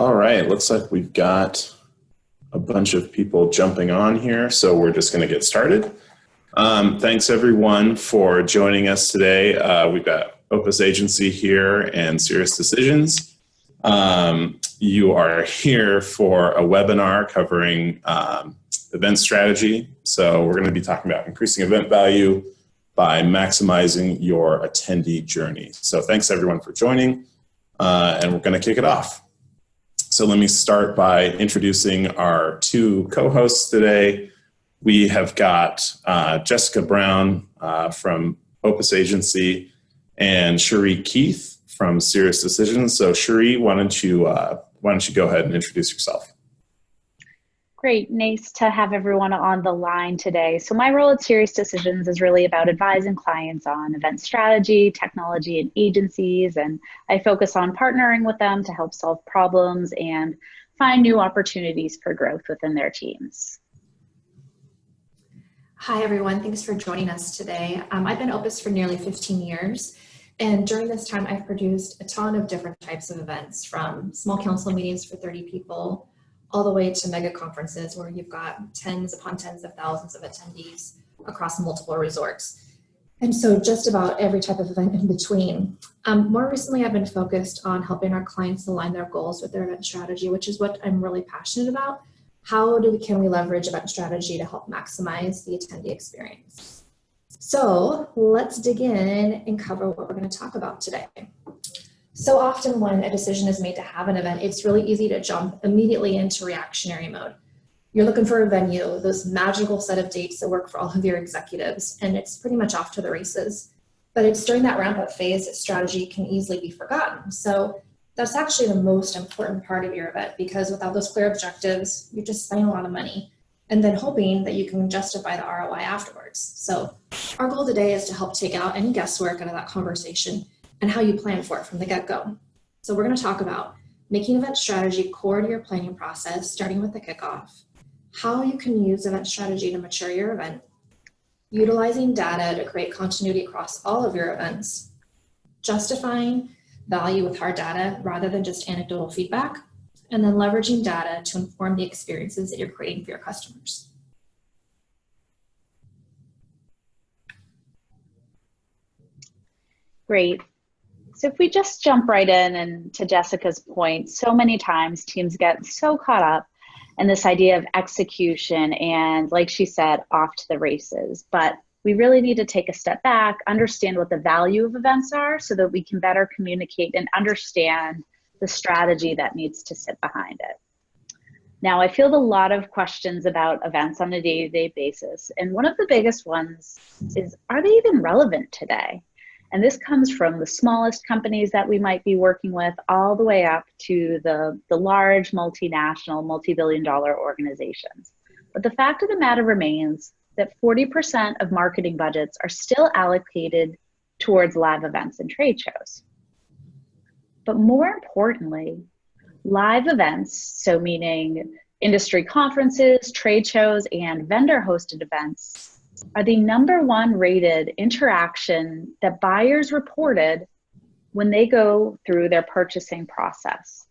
All right, looks like we've got a bunch of people jumping on here, so we're just going to get started. Thanks everyone for joining us today. We've got Opus Agency here and SiriusDecisions. You are here for a webinar covering event strategy. So we're going to be talking about increasing event value by maximizing your attendee journey. So thanks everyone for joining, and we're going to kick it off. So let me start by introducing our two co-hosts today. We have got Jessica Brown from Opus Agency and Cherie Keith from SiriusDecisions. So Cherie, why don't you go ahead and introduce yourself? Great, nice to have everyone on the line today. So my role at SiriusDecisions is really about advising clients on event strategy, technology, and agencies, and I focus on partnering with them to help solve problems and find new opportunities for growth within their teams. Hi everyone, thanks for joining us today. I've been Opus for nearly 15 years, and during this time I've produced a ton of different types of events, from small council meetings for 30 people all the way to mega conferences where you've got tens upon tens of thousands of attendees across multiple resorts. And so just about every type of event in between. More recently, I've been focused on helping our clients align their goals with their event strategy, which is what I'm really passionate about. How can we leverage event strategy to help maximize the attendee experience? So let's dig in and cover what we're going to talk about today. So often when a decision is made to have an event, it's really easy to jump immediately into reactionary mode. You're looking for a venue, those magical set of dates that work for all of your executives, and it's pretty much off to the races. But it's during that ramp up phase that strategy can easily be forgotten. So that's actually the most important part of your event, because without those clear objectives, you're just spending a lot of money and then hoping that you can justify the ROI afterwards. So our goal today is to help take out any guesswork out of that conversation and how you plan for it from the get-go. So we're going to talk about making event strategy core to your planning process, starting with the kickoff, how you can use event strategy to mature your event, utilizing data to create continuity across all of your events, justifying value with hard data rather than just anecdotal feedback, and then leveraging data to inform the experiences that you're creating for your customers. Great. So if we just jump right in, and to Jessica's point, so many times teams get so caught up in this idea of execution and, like she said, off to the races. But we really need to take a step back, understand what the value of events are so that we can better communicate and understand the strategy that needs to sit behind it. Now, I field a lot of questions about events on a day-to-day basis. And one of the biggest ones is, are they even relevant today? And this comes from the smallest companies that we might be working with all the way up to the large multinational, multi-billion-dollar organizations. But the fact of the matter remains that 40% of marketing budgets are still allocated towards live events and trade shows. But more importantly, live events, so meaning industry conferences, trade shows, and vendor-hosted events, are the #1 rated interaction that buyers reported when they go through their purchasing process.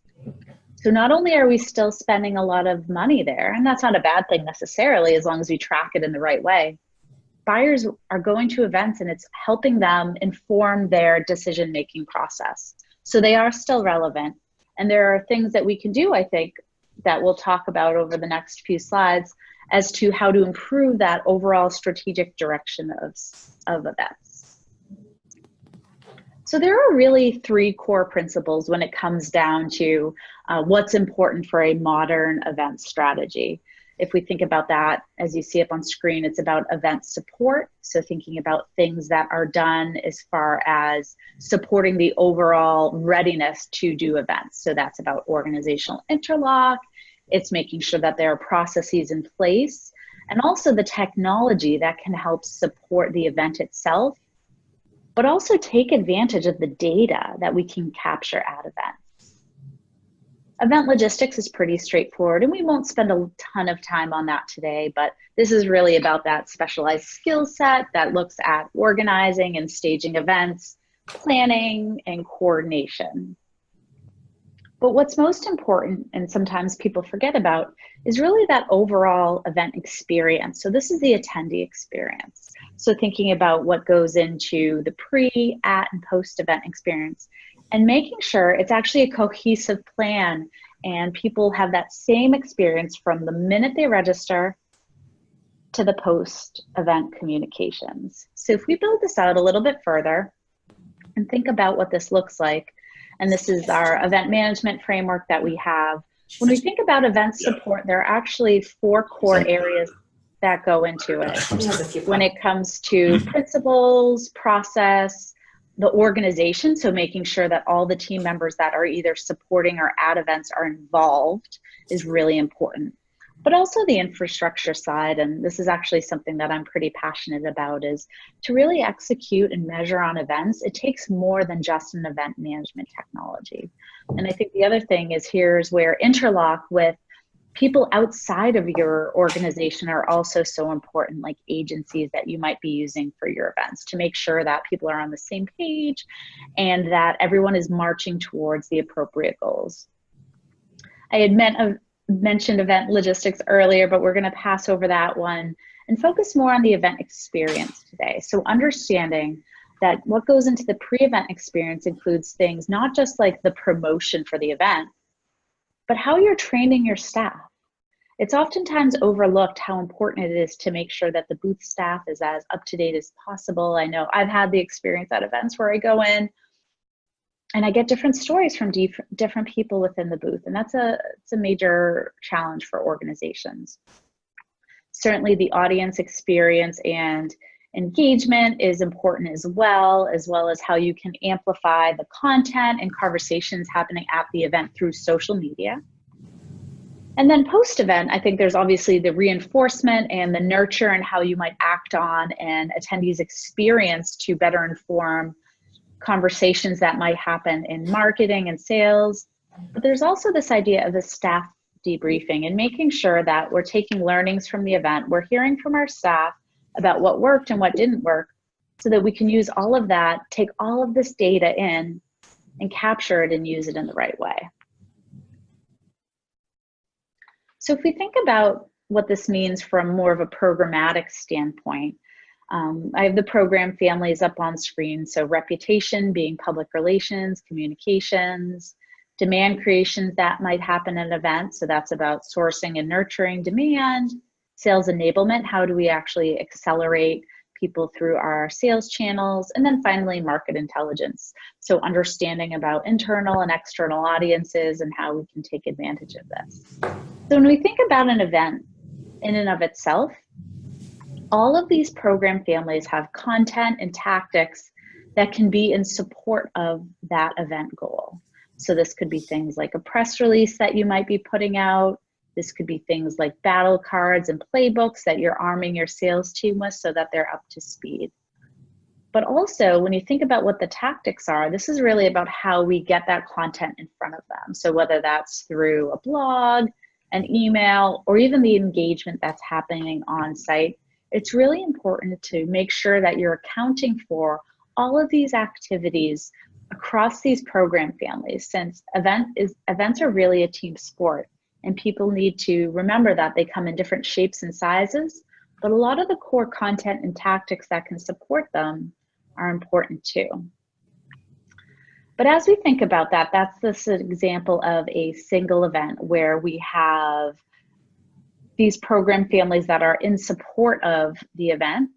So not only are we still spending a lot of money there, and that's not a bad thing necessarily as long as we track it in the right way, buyers are going to events and it's helping them inform their decision-making process. So they are still relevant. And there are things that we can do, I think, that we'll talk about over the next few slides as to how to improve that overall strategic direction of events. So there are really 3 core principles when it comes down to what's important for a modern event strategy. If we think about that, as you see up on screen, it's about event support. So thinking about things that are done as far as supporting the overall readiness to do events. So that's about organizational interlock. It's making sure that there are processes in place, and also the technology that can help support the event itself, but also take advantage of the data that we can capture at events. Event logistics is pretty straightforward, and we won't spend a ton of time on that today, but this is really about that specialized skill set that looks at organizing and staging events, planning, and coordination. But what's most important, and sometimes people forget about, is really that overall event experience. So this is the attendee experience. So thinking about what goes into the pre, at, and post-event experience, and making sure it's actually a cohesive plan and people have that same experience from the minute they register to the post-event communications. So if we build this out a little bit further and think about what this looks like, and this is our event management framework that we have. When we think about event support, there are actually 4 core areas that go into it. When it comes to principles, process, the organization, so making sure that all the team members that are either supporting or at events are involved is really important. But also the infrastructure side, and this is actually something that I'm pretty passionate about, is to really execute and measure on events. It takes more than just an event management technology. And I think the other thing is here's where interlock with people outside of your organization are also so important, like agencies that you might be using for your events, to make sure that people are on the same page and that everyone is marching towards the appropriate goals. I had mentioned event logistics earlier, but we're going to pass over that one and focus more on the event experience today. So understanding that what goes into the pre-event experience includes things not just like the promotion for the event, but how you're training your staff. It's oftentimes overlooked how important it is to make sure that the booth staff is as up-to-date as possible. I know I've had the experience at events where I go in and I get different stories from different people within the booth, and it's a major challenge for organizations. Certainly the audience experience and engagement is important as well as how you can amplify the content and conversations happening at the event through social media. And then post-event, I think there's obviously the reinforcement and the nurture and how you might act on an attendee's experience to better inform conversations that might happen in marketing and sales. But there's also this idea of the staff debriefing and making sure that we're taking learnings from the event. We're hearing from our staff about what worked and what didn't work so that we can use all of that, take all of this data in and capture it and use it in the right way. So if we think about what this means from more of a programmatic standpoint, I have the program families up on screen. So reputation being public relations, communications, demand creations that might happen at an event. So that's about sourcing and nurturing demand, sales enablement, how do we actually accelerate people through our sales channels, and then finally market intelligence. So understanding about internal and external audiences and how we can take advantage of this. So when we think about an event in and of itself, all of these program families have content and tactics that can be in support of that event goal. So this could be things like a press release that you might be putting out. This could be things like battle cards and playbooks that you're arming your sales team with so that they're up to speed. But also, when you think about what the tactics are, this is really about how we get that content in front of them. So whether that's through a blog, an email, or even the engagement that's happening on site, it's really important to make sure that you're accounting for all of these activities across these program families, since events are really a team sport, and people need to remember that they come in different shapes and sizes, but a lot of the core content and tactics that can support them are important too. But as we think about that, that's this example of a single event where we have these program families that are in support of the event.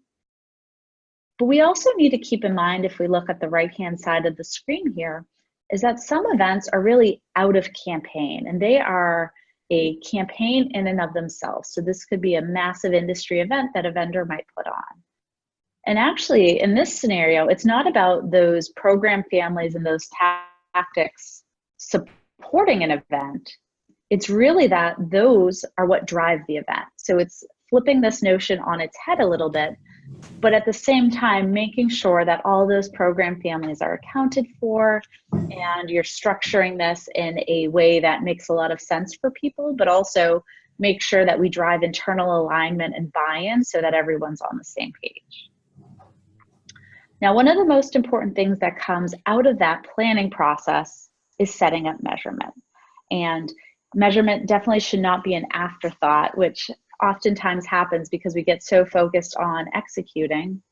But we also need to keep in mind, if we look at the right-hand side of the screen here, is that some events are really out of campaign, and they are a campaign in and of themselves. So this could be a massive industry event that a vendor might put on. And actually, in this scenario, it's not about those program families and those tactics supporting an event. It's really that those are what drive the event. So it's flipping this notion on its head a little bit, but at the same time, making sure that all those program families are accounted for, and you're structuring this in a way that makes a lot of sense for people, but also make sure that we drive internal alignment and buy-in so that everyone's on the same page. Now, one of the most important things that comes out of that planning process is setting up measurement. And measurement definitely should not be an afterthought, which oftentimes happens because we get so focused on executing.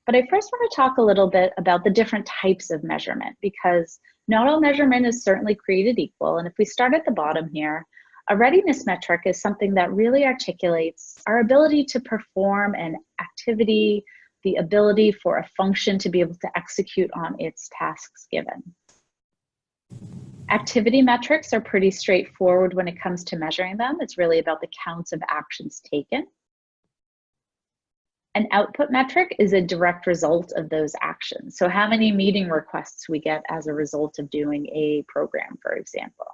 But I first want to talk a little bit about the different types of measurement, because not all measurement is certainly created equal. And if we start at the bottom here, a readiness metric is something that really articulates our ability to perform an activity, the ability for a function to be able to execute on its tasks given. Activity metrics are pretty straightforward when it comes to measuring them. It's really about the counts of actions taken. An output metric is a direct result of those actions. So how many meeting requests we get as a result of doing a program, for example.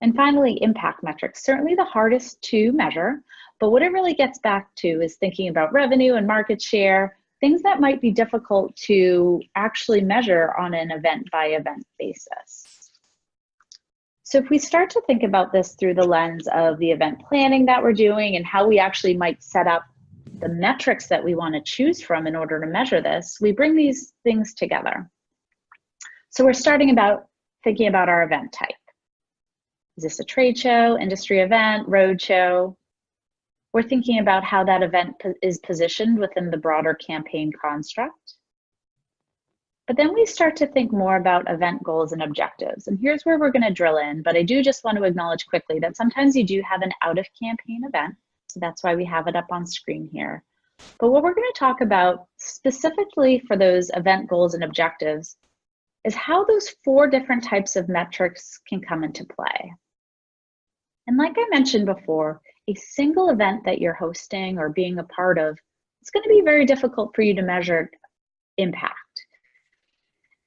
And finally, impact metrics, certainly the hardest to measure, but what it really gets back to is thinking about revenue and market share, things that might be difficult to actually measure on an event by event basis. So if we start to think about this through the lens of the event planning that we're doing and how we actually might set up the metrics that we want to choose from in order to measure this, we bring these things together. So we're thinking about our event type. Is this a trade show, industry event, road show? We're thinking about how that event is positioned within the broader campaign construct. But then we start to think more about event goals and objectives. And here's where we're going to drill in, but I do just want to acknowledge quickly that sometimes you do have an out-of-campaign event. So that's why we have it up on screen here. But what we're going to talk about specifically for those event goals and objectives is how those 4 different types of metrics can come into play. And like I mentioned before, a single event that you're hosting or being a part of, it's going to be very difficult for you to measure impact.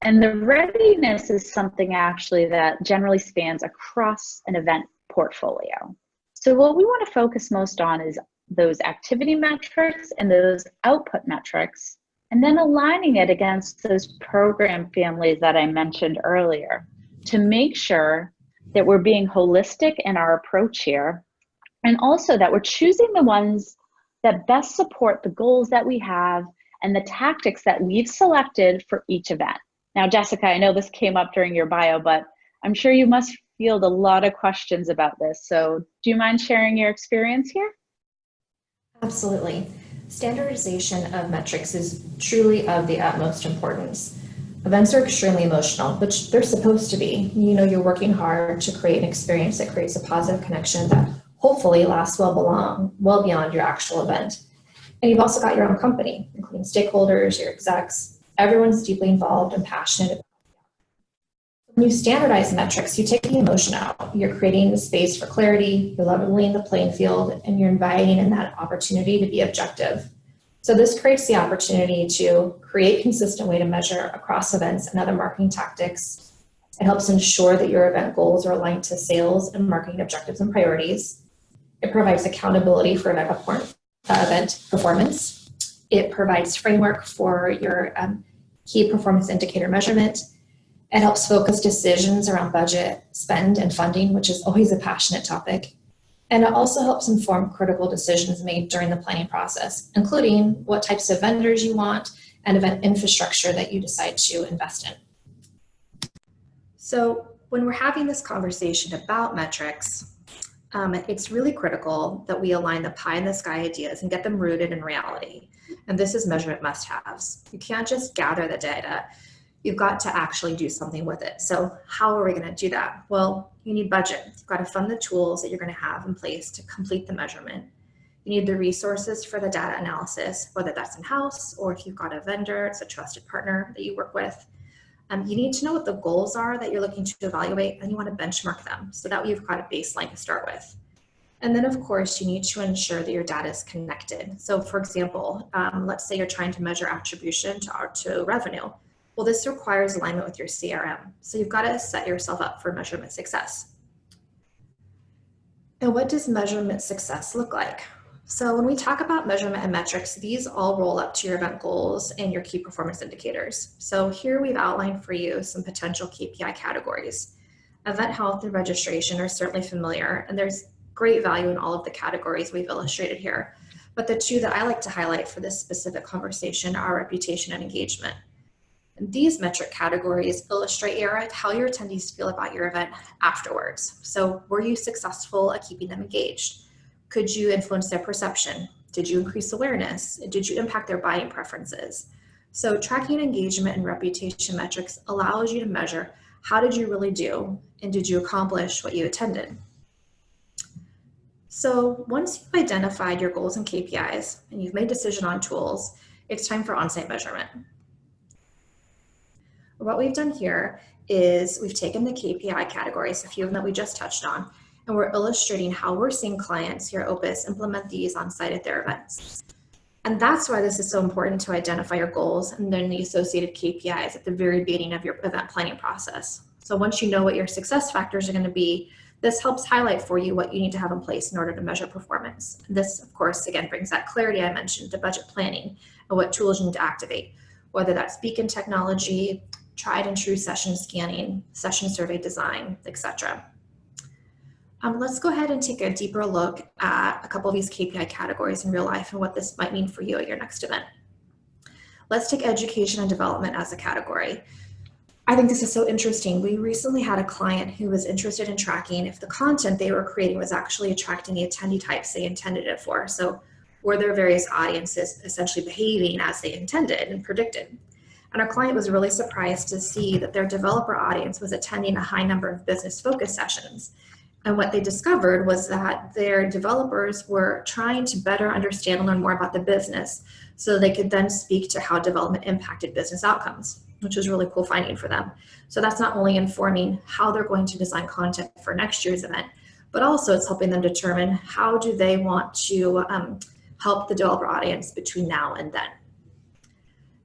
And the readiness is something actually that generally spans across an event portfolio. So what we want to focus most on is those activity metrics and those output metrics, and then aligning it against those program families that I mentioned earlier to make sure that we're being holistic in our approach here, and also that we're choosing the ones that best support the goals that we have and the tactics that we've selected for each event. Now, Jessica, I know this came up during your bio, but I'm sure you must field a lot of questions about this. So do you mind sharing your experience here? Absolutely. Standardization of metrics is truly of the utmost importance. Events are extremely emotional, which they're supposed to be. You know, you're working hard to create an experience that creates a positive connection that hopefully lasts well beyond your actual event. And you've also got your own company, including stakeholders, your execs. Everyone's deeply involved and passionate. When you standardize metrics, you take the emotion out. You're creating the space for clarity, you're leveling the playing field, and you're inviting in that opportunity to be objective. So this creates the opportunity to create a consistent way to measure across events and other marketing tactics. It helps ensure that your event goals are aligned to sales and marketing objectives and priorities. It provides accountability for event performance. It provides framework for your key performance indicator measurement. It helps focus decisions around budget, spend, and funding, which is always a passionate topic. And it also helps inform critical decisions made during the planning process, including what types of vendors you want and event infrastructure that you decide to invest in. So when we're having this conversation about metrics, it's really critical that we align the pie in the sky ideas and get them rooted in reality. And this is measurement must-haves. You can't just gather the data. You've got to actually do something with it. So how are we going to do that? Well, you need budget. You've got to fund the tools that you're going to have in place to complete the measurement. You need the resources for the data analysis, whether that's in-house or if you've got a vendor, it's a trusted partner that you work with. You need to know what the goals are that you're looking to evaluate, and you want to benchmark them so that you've got a baseline to start with. And then, of course, you need to ensure that your data is connected. So, for example, let's say you're trying to measure attribution to revenue. Well, this requires alignment with your CRM. So you've got to set yourself up for measurement success. And what does measurement success look like? So when we talk about measurement and metrics, these all roll up to your event goals and your key performance indicators. So here we've outlined for you some potential KPI categories. Event health and registration are certainly familiar, and there's great value in all of the categories we've illustrated here. But the 2 that I like to highlight for this specific conversation are reputation and engagement. And these metric categories illustrate how your attendees feel about your event afterwards. So were you successful at keeping them engaged? Could you influence their perception? Did you increase awareness? Did you impact their buying preferences? So tracking engagement and reputation metrics allows you to measure how did you really do and did you accomplish what you intended? So once you've identified your goals and KPIs and you've made a decision on tools, it's time for on-site measurement. What we've done here is we've taken the KPI categories, a few of them that we just touched on, and we're illustrating how we're seeing clients here at Opus implement these on site at their events. And that's why this is so important to identify your goals and then the associated KPIs at the very beginning of your event planning process. So once you know what your success factors are going to be, this helps highlight for you what you need to have in place in order to measure performance. This, of course, again, brings that clarity I mentioned to budget planning and what tools you need to activate, whether that's beacon technology, tried and true session scanning, session survey design, etc. Let's go ahead and take a deeper look at a couple of these KPI categories in real life and what this might mean for you at your next event. Let's take education and development as a category. I think this is so interesting. We recently had a client who was interested in tracking if the content they were creating was actually attracting the attendee types they intended it for. So were their various audiences essentially behaving as they intended and predicted? And our client was really surprised to see that their developer audience was attending a high number of business focus sessions. And what they discovered was that their developers were trying to better understand and learn more about the business so they could then speak to how development impacted business outcomes, which was a really cool finding for them. So that's not only informing how they're going to design content for next year's event, but also it's helping them determine how do they want to help the developer audience between now and then.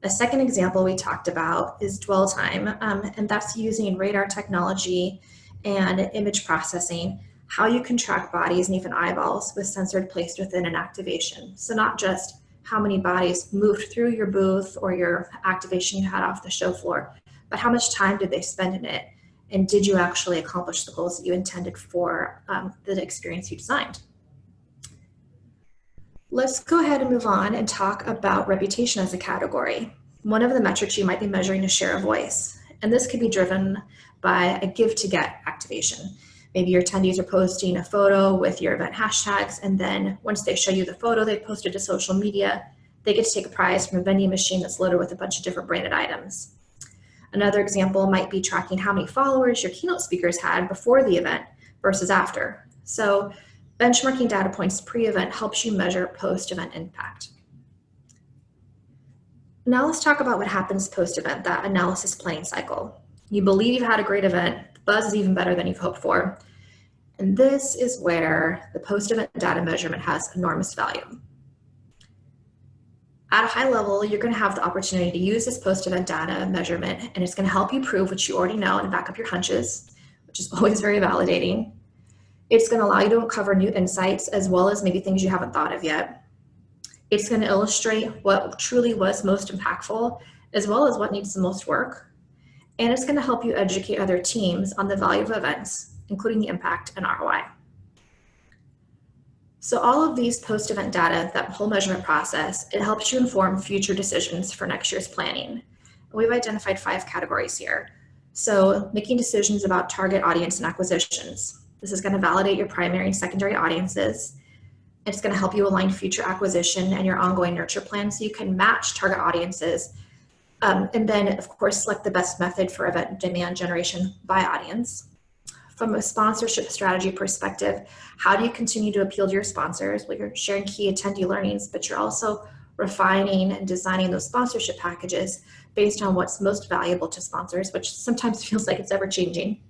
A second example we talked about is dwell time, and that's using radar technology and image processing, how you can track bodies and even eyeballs with sensors placed within an activation. So not just how many bodies moved through your booth or your activation you had off the show floor, but how much time did they spend in it? And did you actually accomplish the goals that you intended for the experience you designed? Let's go ahead and move on and talk about reputation as a category. One of the metrics you might be measuring is share of voice, and this could be driven by a give to get activation. Maybe your attendees are posting a photo with your event hashtags, and then once they show you the photo they posted to social media, they get to take a prize from a vending machine that's loaded with a bunch of different branded items. Another example might be tracking how many followers your keynote speakers had before the event versus after. So benchmarking data points pre-event helps you measure post-event impact. Now let's talk about what happens post-event, that analysis planning cycle. You believe you've had a great event, the buzz is even better than you've hoped for. And this is where the post-event data measurement has enormous value. At a high level, you're going to have the opportunity to use this post-event data measurement, and it's going to help you prove what you already know and back up your hunches, which is always very validating. It's going to allow you to uncover new insights as well as maybe things you haven't thought of yet. It's going to illustrate what truly was most impactful as well as what needs the most work. And it's going to help you educate other teams on the value of events, including the impact and ROI. So all of these post-event data, that whole measurement process, it helps you inform future decisions for next year's planning. We've identified 5 categories here. So making decisions about target audience and acquisitions. This is going to validate your primary and secondary audiences. It's going to help you align future acquisition and your ongoing nurture plan so you can match target audiences. And then, of course, select the best method for event demand generation by audience. From a sponsorship strategy perspective, how do you continue to appeal to your sponsors? Well, you're sharing key attendee learnings, but you're also refining and designing those sponsorship packages based on what's most valuable to sponsors, which sometimes feels like it's ever changing.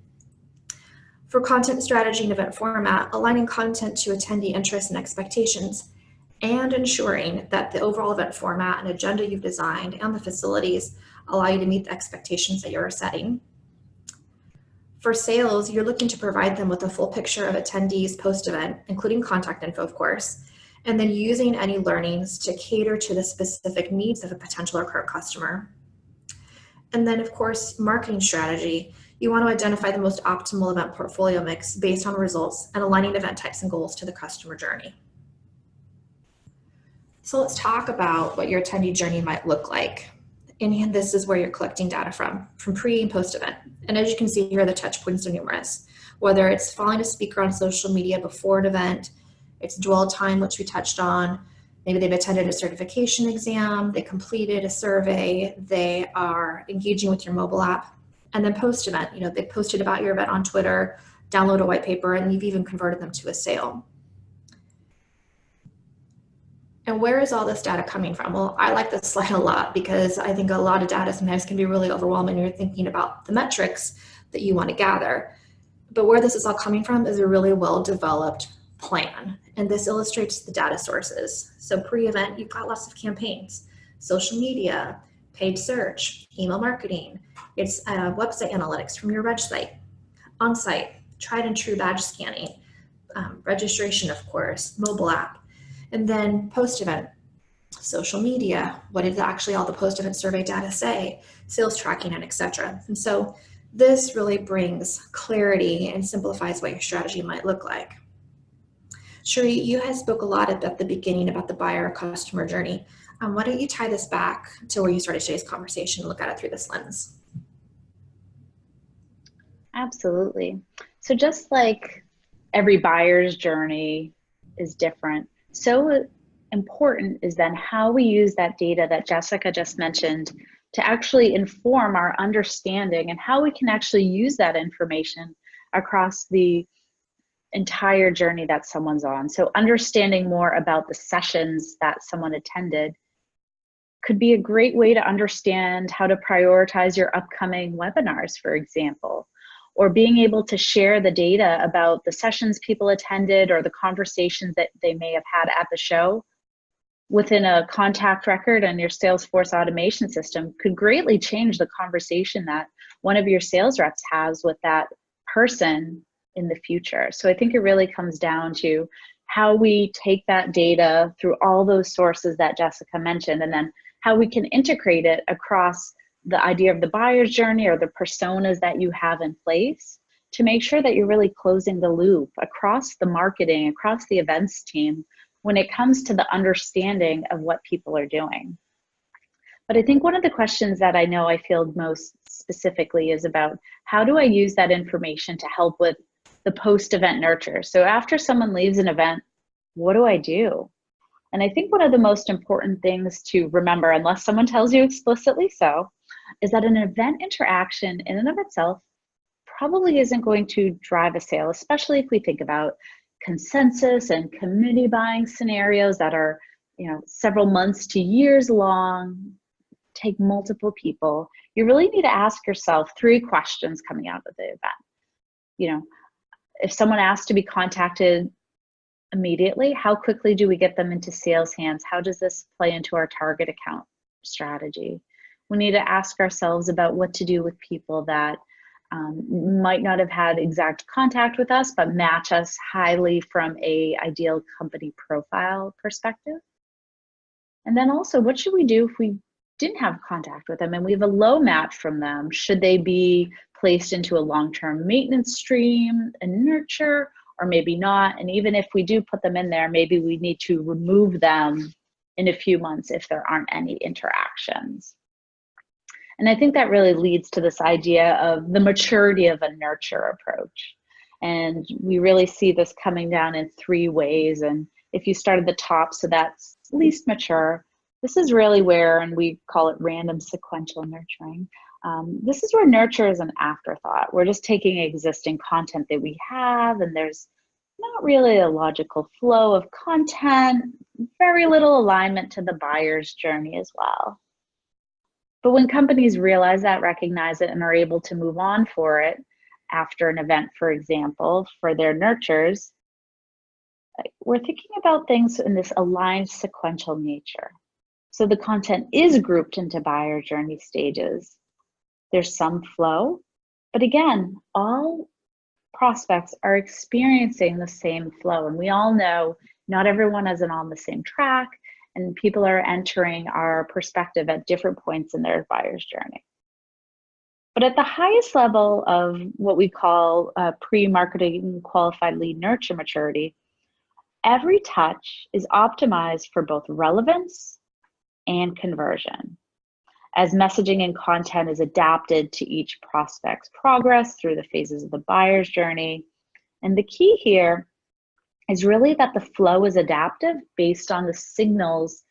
For content strategy and event format, aligning content to attendee interests and expectations, and ensuring that the overall event format and agenda you've designed and the facilities allow you to meet the expectations that you're setting. For sales, you're looking to provide them with a full picture of attendees post-event, including contact info, of course, and then using any learnings to cater to the specific needs of a potential or current customer. And then, of course, marketing strategy. You want to identify the most optimal event portfolio mix based on results and aligning event types and goals to the customer journey. So let's talk about what your attendee journey might look like. And this is where you're collecting data from pre and post event. And as you can see here, the touch points are numerous, whether it's following a speaker on social media before an event, it's dwell time, which we touched on. Maybe they've attended a certification exam, they completed a survey, they are engaging with your mobile app. And then post event, they posted about your event on Twitter, download a white paper, and you've even converted them to a sale. And where is all this data coming from? Well, I like this slide a lot because I think a lot of data sometimes can be really overwhelming when you're thinking about the metrics that you want to gather. But where this is all coming from is a really well-developed plan. And this illustrates the data sources. So pre-event, you've got lots of campaigns, social media, paid search, email marketing. It's website analytics from your website, Onsite, tried and true badge scanning, registration, of course, mobile app. And then post-event, social media, what did actually all the post-event survey data say, sales tracking, and etc. And so this really brings clarity and simplifies what your strategy might look like. Sherry, you had spoke a lot at the beginning about the buyer customer journey. Why don't you tie this back to where you started today's conversation and look at it through this lens? Absolutely. So just like every buyer's journey is different, so important is then how we use that data that Jessica just mentioned to actually inform our understanding and how we can actually use that information across the entire journey that someone's on. So understanding more about the sessions that someone attended could be a great way to understand how to prioritize your upcoming webinars, for example, or being able to share the data about the sessions people attended or the conversations that they may have had at the show within a contact record and your Salesforce automation system could greatly change the conversation that one of your sales reps has with that person in the future. So I think it really comes down to how we take that data through all those sources that Jessica mentioned, and then how we can integrate it across the idea of the buyer's journey or the personas that you have in place to make sure that you're really closing the loop across the marketing, across the events team when it comes to the understanding of what people are doing. But I think one of the questions that I know I field most specifically is about how do I use that information to help with the post-event nurture? So after someone leaves an event, what do I do? And I think one of the most important things to remember, unless someone tells you explicitly so, is that an event interaction in and of itself probably isn't going to drive a sale, especially if we think about consensus and committee buying scenarios that are, several months to years long, take multiple people. You really need to ask yourself 3 questions coming out of the event. If someone asks to be contacted immediately, how quickly do we get them into sales hands? How does this play into our target account strategy? We need to ask ourselves about what to do with people that might not have had exact contact with us, but match us highly from a ideal company profile perspective. And then also, what should we do if we didn't have contact with them and we have a low match from them? Should they be placed into a long-term maintenance stream and nurture, or maybe not? And even if we do put them in there, maybe we need to remove them in a few months if there aren't any interactions. And I think that really leads to this idea of the maturity of a nurture approach. And we really see this coming down in 3 ways. And if you start at the top, so that's least mature, this is really where, and we call it random sequential nurturing. This is where nurture is an afterthought. We're just taking existing content that we have, and there's not really a logical flow of content, very little alignment to the buyer's journey as well. But when companies realize that, recognize it, and are able to move on for it after an event, for example, for their nurtures, we're thinking about things in this aligned sequential nature. So the content is grouped into buyer journey stages. There's some flow, but again, all prospects are experiencing the same flow. And we all know not everyone isn't on the same track, and people are entering our perspective at different points in their buyer's journey. But at the highest level of what we call pre-marketing qualified lead nurture maturity, every touch is optimized for both relevance and conversion. as messaging and content is adapted to each prospect's progress through the phases of the buyer's journey. And the key here is really that the flow is adaptive based on the signals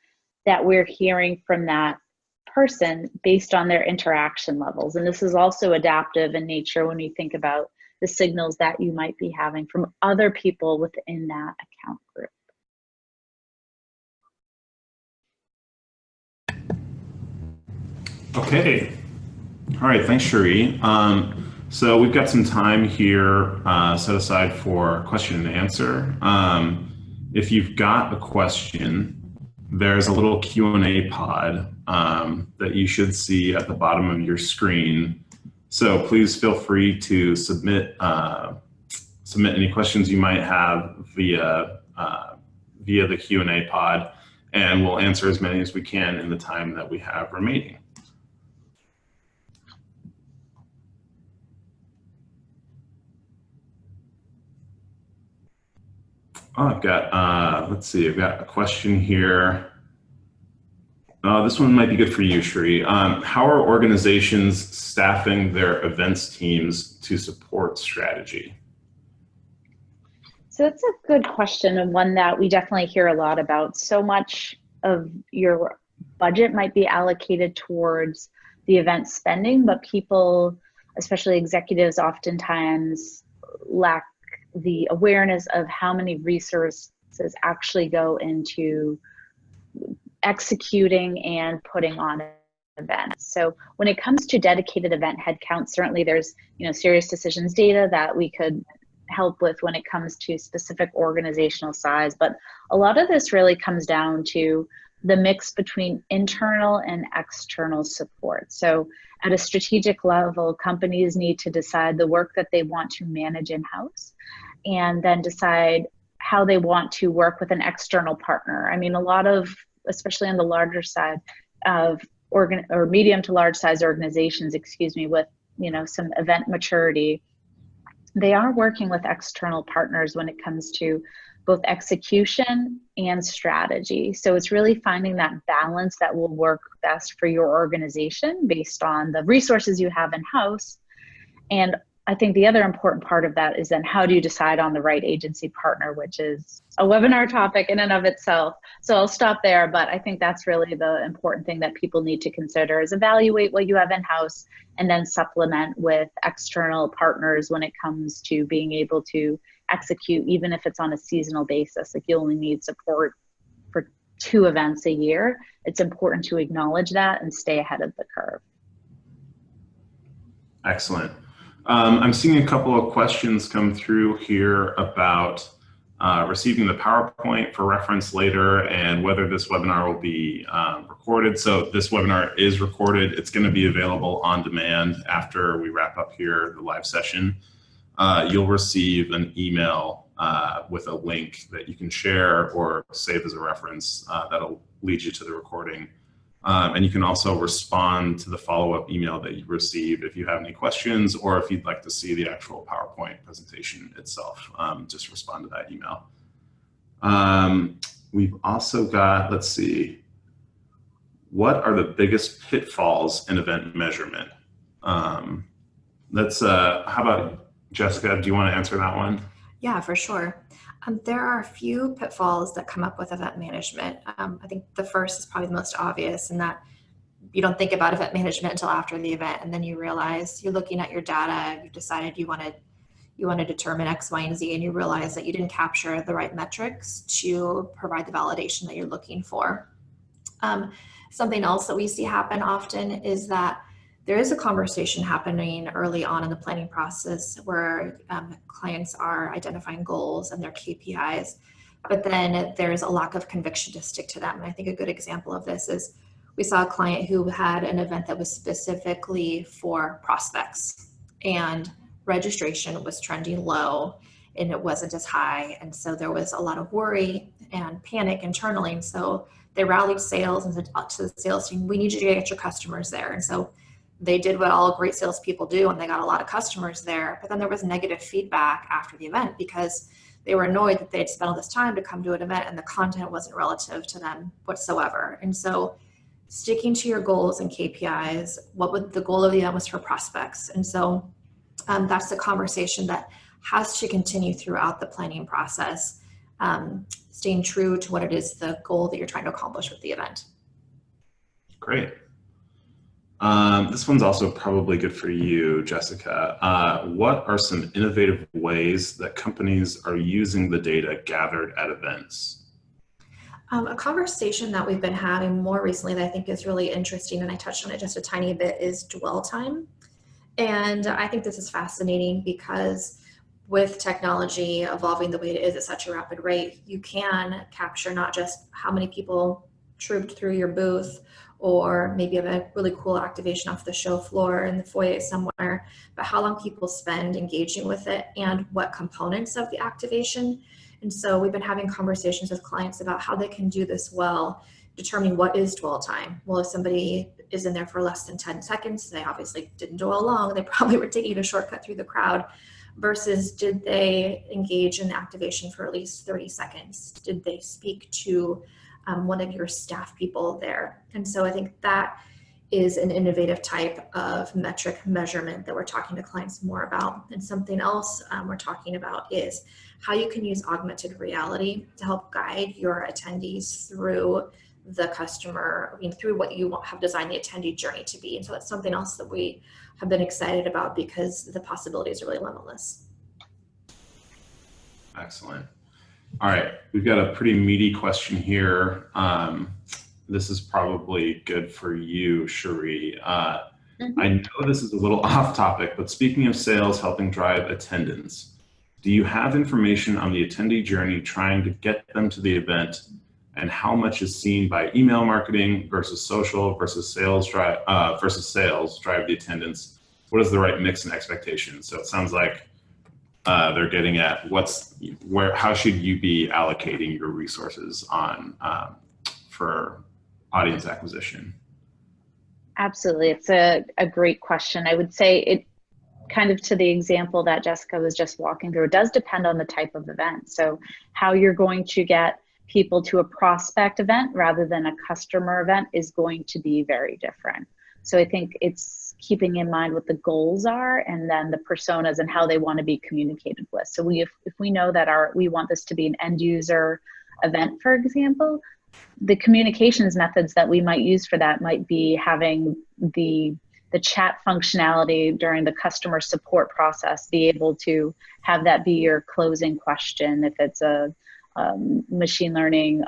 that we're hearing from that person based on their interaction levels. And this is also adaptive in nature when you think about the signals that you might be having from other people within that account group. Okay. All right. Thanks, Cherie. So we've got some time here set aside for question and answer. If you've got a question, there's a little Q&A pod that you should see at the bottom of your screen. So please feel free to submit any questions you might have via the Q&A pod, and we'll answer as many as we can in the time that we have remaining. Oh, I've got, let's see, I've got a question here. This one might be good for you, Cherie. How are organizations staffing their events teams to support strategy? So it's a good question, and one that we definitely hear a lot about. So much of your budget might be allocated towards the event spending, but people, especially executives, oftentimes lack the awareness of how many resources actually go into executing and putting on events. So when it comes to dedicated event headcount, certainly there's SiriusDecisions data that we could help with when it comes to specific organizational size, but a lot of this really comes down to the mix between internal and external support. So at a strategic level, companies need to decide the work that they want to manage in-house and then decide how they want to work with an external partner. I mean, a lot of, especially on the larger side of medium to large size organizations, with some event maturity, they are working with external partners when it comes to both execution and strategy. So it's really finding that balance that will work best for your organization based on the resources you have in-house. And I think the other important part of that is then how do you decide on the right agency partner, which is a webinar topic in and of itself. So I'll stop there, but I think that's really the important thing that people need to consider is evaluate what you have in-house and then supplement with external partners when it comes to being able to execute, even if it's on a seasonal basis. Like you only need support for 2 events a year. It's important to acknowledge that and stay ahead of the curve. Excellent. I'm seeing a couple of questions come through here about receiving the PowerPoint for reference later and whether this webinar will be recorded. So this webinar is recorded. It's going to be available on demand after we wrap up here the live session. You'll receive an email with a link that you can share or save as a reference that'll lead you to the recording. And you can also respond to the follow-up email that you receive if you have any questions or if you'd like to see the actual PowerPoint presentation itself. Just respond to that email. We've also got, let's see, what are the biggest pitfalls in event measurement? How about Jessica, do you want to answer that one? Yeah, for sure. There are a few pitfalls that come up with event management. I think the first is probably the most obvious in that you don't think about event management until after the event, and then you realize you're looking at your data, you've decided you want to determine X, Y, and Z, and you realize that you didn't capture the right metrics to provide the validation that you're looking for. Something else that we see happen often is that there is a conversation happening early on in the planning process where clients are identifying goals and their KPIs, but then there's a lack of conviction to stick to them. And I think a good example of this is we saw a client who had an event that was specifically for prospects and registration was trending low and it wasn't as high. And so there was a lot of worry and panic internally. And so they rallied sales and said to the sales team, we need you to get your customers there. And so they did what all great salespeople do, and they got a lot of customers there. But then there was negative feedback after the event because they were annoyed that they had spent all this time to come to an event and the content wasn't relative to them whatsoever. And so sticking to your goals and KPIs, what would the goal of the event was for prospects. And so that's the conversation that has to continue throughout the planning process, staying true to what it is, the goal that you're trying to accomplish with the event. Great. This one's also probably good for you, Jessica. What are some innovative ways that companies are using the data gathered at events? A conversation that we've been having more recently that I think is really interesting, and I touched on it just a tiny bit, is dwell time. And I think this is fascinating because with technology evolving the way it is at such a rapid rate, you can capture not just how many people trooped through your booth, or maybe have a really cool activation off the show floor in the foyer somewhere, but how long people spend engaging with it and what components of the activation. And so we've been having conversations with clients about how they can do this well, determining what is dwell time. Well, if somebody is in there for less than 10 seconds, they obviously didn't dwell long, they probably were taking a shortcut through the crowd, versus did they engage in activation for at least 30 seconds? Did they speak to one of your staff people there? And so I think that is an innovative type of metric measurement that we're talking to clients more about. And something else we're talking about is how you can use augmented reality to help guide your attendees through the customer, through what you have designed the attendee journey to be. And so that's something else that we have been excited about because the possibilities are really limitless. Excellent. All right, we've got a pretty meaty question here. This is probably good for you, Cherie. I know this is a little off topic, but speaking of sales helping drive attendance, do you have information on the attendee journey trying to get them to the event, and how much is seen by email marketing versus social versus sales drive the attendance? What is the right mix and expectation? So it sounds like they're getting at how should you be allocating your resources on for audience acquisition? Absolutely. It's a great question. I would say it kind of to the example that Jessica was just walking through, it does depend on the type of event. So how you're going to get people to a prospect event rather than a customer event is going to be very different. So I think it's keeping in mind what the goals are and then the personas and how they want to be communicated with. So if we know that we want this to be an end user event, for example, the communications methods that we might use for that might be having the chat functionality during the customer support process, be able to have that be your closing question. If it's a machine learning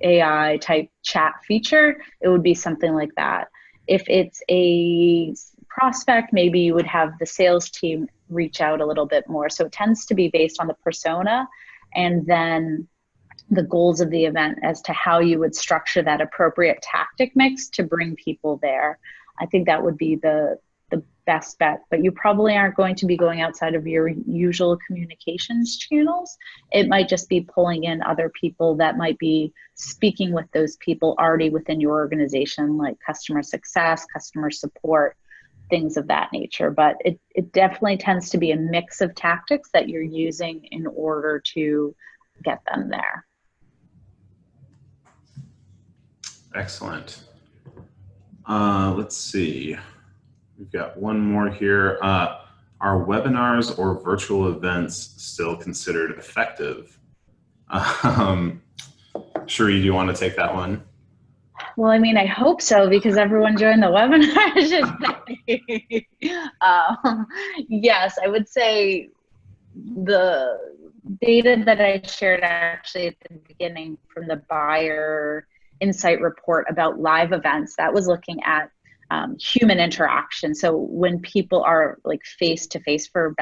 AI type chat feature, it would be something like that. If it's a prospect, maybe you would have the sales team reach out a little bit more. So it tends to be based on the persona and then the goals of the event as to how you would structure that appropriate tactic mix to bring people there. I think that would be the best bet, but you probably aren't going to be going outside of your usual communications channels. It might just be pulling in other people that might be speaking with those people already within your organization, like customer success, customer support, things of that nature. But it definitely tends to be a mix of tactics that you're using in order to get them there. Excellent. Let's see. We've got one more here. Are webinars or virtual events still considered effective? Cherie, do you want to take that one? Well, I mean, I hope so, because everyone joined the webinar. Yes, I would say the data that I shared actually at the beginning from the buyer insight report about live events, that was looking at human interaction. So when people are like face-to-face, for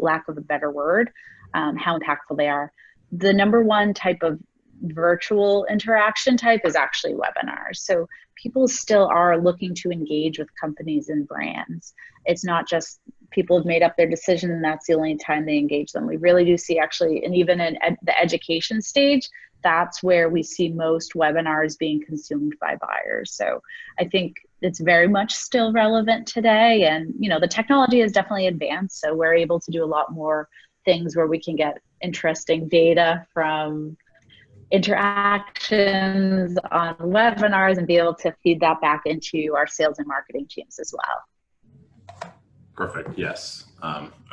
lack of a better word, how impactful they are. The number one type of virtual interaction type is actually webinars. So people still are looking to engage with companies and brands. It's not just people have made up their decision and that's the only time they engage them. We really do see actually, and even in the education stage, that's where we see most webinars being consumed by buyers. So I think it's very much still relevant today. And, you know, the technology has definitely advanced. So we're able to do a lot more things where we can get interesting data from interactions on webinars and be able to feed that back into our sales and marketing teams as well. Perfect. Yes.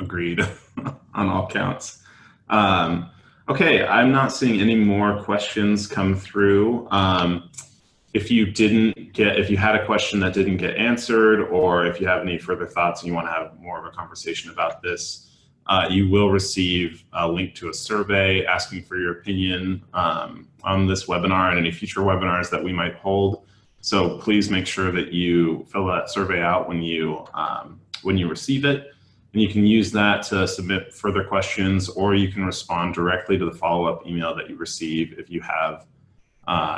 Agreed on all counts. Okay. I'm not seeing any more questions come through. If you had a question that didn't get answered, or if you have any further thoughts and you want to have more of a conversation about this, you will receive a link to a survey asking for your opinion on this webinar and any future webinars that we might hold. So please make sure that you fill that survey out when you receive it. And you can use that to submit further questions, or you can respond directly to the follow-up email that you receive if you have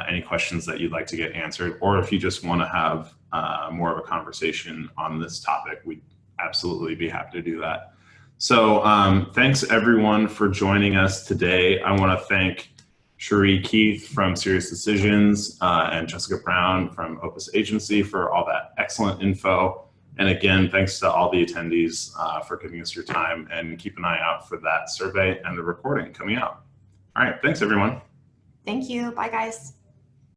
any questions that you'd like to get answered, or if you just want to have more of a conversation on this topic, we'd absolutely be happy to do that. So thanks everyone for joining us today. I want to thank Cherie Keith from SiriusDecisions and Jessica Brown from Opus Agency for all that excellent info. And again, thanks to all the attendees for giving us your time, and keep an eye out for that survey and the recording coming out. All right, thanks everyone. Thank you. Bye, guys.